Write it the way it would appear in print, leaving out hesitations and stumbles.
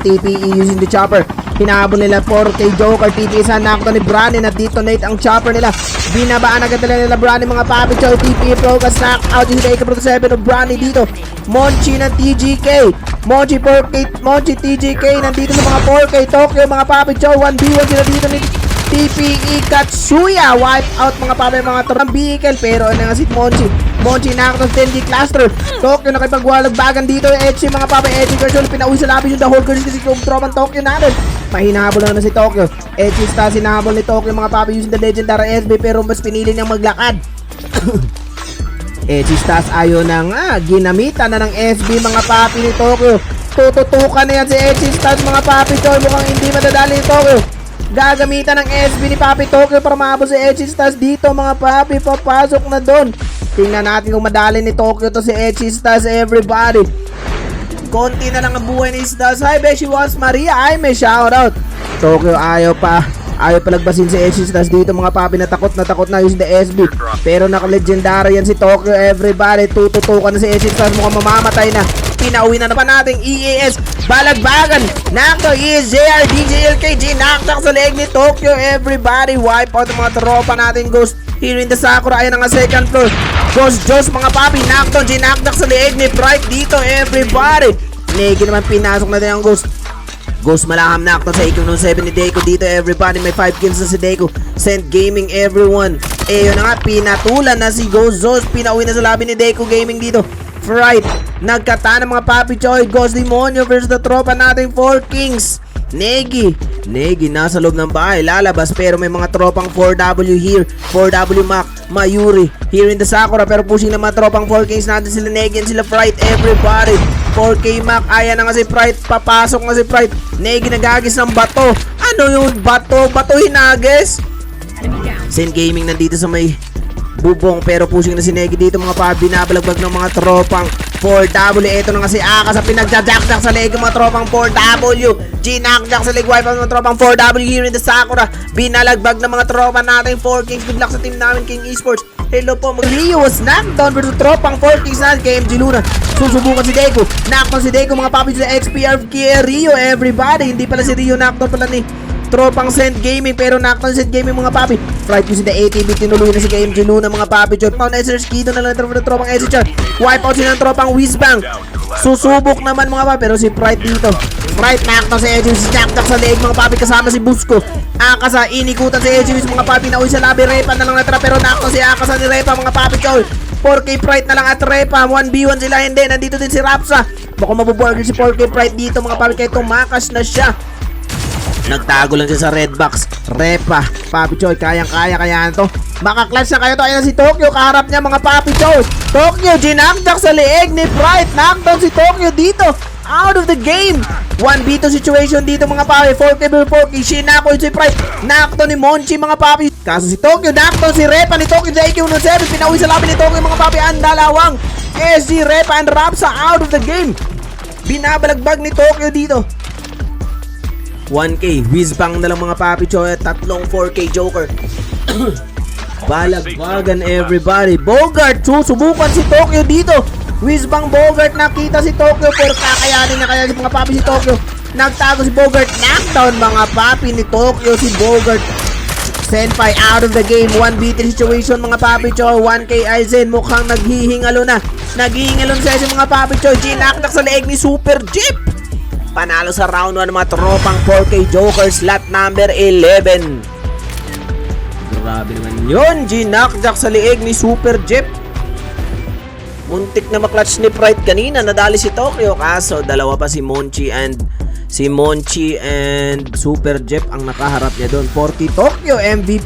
TPE using the chopper. Hinahabol nila 4K Joker. TPE sa knockdown ni Brani na detonate ang chopper nila. Binabaan agad nila Brani mga papi choy. TPE focus knock out yung Dayco Pro 7 of Brani dito. Monchi ng TGK. Monchi 4K. Monchi TGK nandito sa mga 4K Tokyo mga papi choy. 1v1 sila dito ni TPE Katsuya. Wipe out mga papi mga torang vehicle. Pero ano nga si Monchi. Monchi knockdown 10G cluster. Tokyo nakipagwalagbagan dito. Echi mga papi. Echi version pinauwi sa labi yung the whole curse kasi yung tropang Tokyo natin. Mahinahabol na si Tokyo. Echi Stas hinahabol ni Tokyo mga papi using the legendary SB pero mas pinili niyang maglakad. Echi Stas ayaw na nga. Ginamitan na ng SB mga papi ni Tokyo. Tututukan na yan si Echi Stas mga papi choy. Mukhang hindi madadali ni Tokyo. Gagamitan ng SB ni Papi Tokyo para maabot si Echi Stas dito mga papi. Papasok na doon. Tingnan natin kung madali ni Tokyo to si Echi Stas everybody. Konti na lang ang buhay ni Stas. Hi Beshi was Maria. Ay may shoutout. Tokyo ayaw pa lagbasin si Echi Stas dito mga papi. Natakot na using the SB. Pero naka-legendary yan si Tokyo everybody. Tututukan na si Echi Stas. Mukhang mamamatay na. Pinauwi na naman nating EAS. Balagbagan. Nakto is JR DJLKG. Naktak sa leg ni Tokyo everybody. Wipe out ang mga tropa natin. Ghost here in the Sakura. Ayan ang second floor. Ghost Joss mga papi. Nakto ginaktak sa leg ni Bright dito everybody. Negi naman pinasok na din ang Ghost. Ghost malaham nakto sa IQ ng 7 ni Dayco dito everybody. May 5 kills na si Dayco. Send gaming everyone. Yun na nga. Pinatulan na si Ghost Joss. Pinauwi na sa labi ni Dayco Gaming dito. Fright, nagkata ng mga papi choy. Ghost Demonyo versus the tropa nating 4 Kings. Negi nasa loob ng bahay lalabas pero may mga tropang 4W here. 4W Mac, Mayuri here in the Sakura pero pushing na mga tropang 4 Kings natin sila Negi and sila Fright everybody. 4K Mac, ayan na nga si Fright. Papasok na si Fright. Negi nagagis ng bato. Ano yung bato? Bato hinagis? Zen Gaming nandito sa may bubong pero pushing na si Negi dito mga pa. Binabalagbag ng mga tropang 4W. Ito na nga si Aka sa pinagjajakdak sa leg ng mga tropang 4W. Ginakdak sa leg wipe ng mga tropang 4W here in the Sakura. Binalagbag ng mga tropa natin 4 Kings. Good luck sa team namin King Esports. Hello po. Rio was knocked down versus tropang 4 Kings natin kay MG Luna. Susubukan si Dayco. Knockdown si Dayco mga papi sa XPR kay Rio everybody. Hindi pala si Rio knockdown pala ni tropang Send Gaming pero knockdown Send Gaming mga papi. Fright using the ATV. Tinuluyan na si KMG Luna mga papi. Mount SR Skido na lang ng tropang SR. Wipe out sila ng tropang Whizbang. Susubok naman mga papi pero si Fright dito. Fright knockdown si Edge. Si Jack sa leg mga papi kasama si Busco. Akasa inikutan si Edge mga papi. Nauwi sa labi. Repa na lang natira pero knockdown si Akasa ni Repa mga papi. 4K Fright na lang at Repa. 1v1 sila hindi. Nandito din si Rapsa. Baka mabubuargan si 4K Fright dito mga papi kaya tumakas na siya. Nagtago lang siya sa red box. Repa, Papi Choy, kayang-kaya kaya to. Maka-clutch na kayo to. Ayan na si Tokyo, kaharap niya mga Papi Choy. Tokyo, ginakdak sa leeg ni Bright. Knockdown si Tokyo dito. Out of the game. 1v2 situation dito mga Papi. 4K by 4K. Shinako si Bright. Knockdown ni Monchi mga Papi. Kaso si Tokyo, knockdown si Repa ni Tokyo sa IQ 7. Pinauwi sa labi ni Tokyo mga Papi. Ang dalawang SG, Repa and Rapsa out of the game. Binabalagbag ni Tokyo dito. 1K, Whizbang na lang mga papi choy at tatlong 4K Joker. Balagbagan everybody. Bogart, susubukan si Tokyo dito. Whizbang Bogart, nakita si Tokyo pero kakayanin na kaya si mga papi si Tokyo. Nagtago si Bogart, knockdown mga papi ni Tokyo si Bogart. Senpai out of the game. 1v3 situation mga papi choy. 1K Aizen mukhang naghihingalo na. Naghihingalo na sa mga papi choy. Ginakdak sa leeg ni Super Jeep. Panalo sa round 1 mga tropang 4K Joker slot number 11. Grabe naman yun. Ginakdak sa liig ni Super Jeep. Muntik na maklatch ni Pride kanina. Nadali si Tokyo. Kaso dalawa pa si Monchi and Super Jeep ang nakaharap niya doon. 4K Tokyo MVP.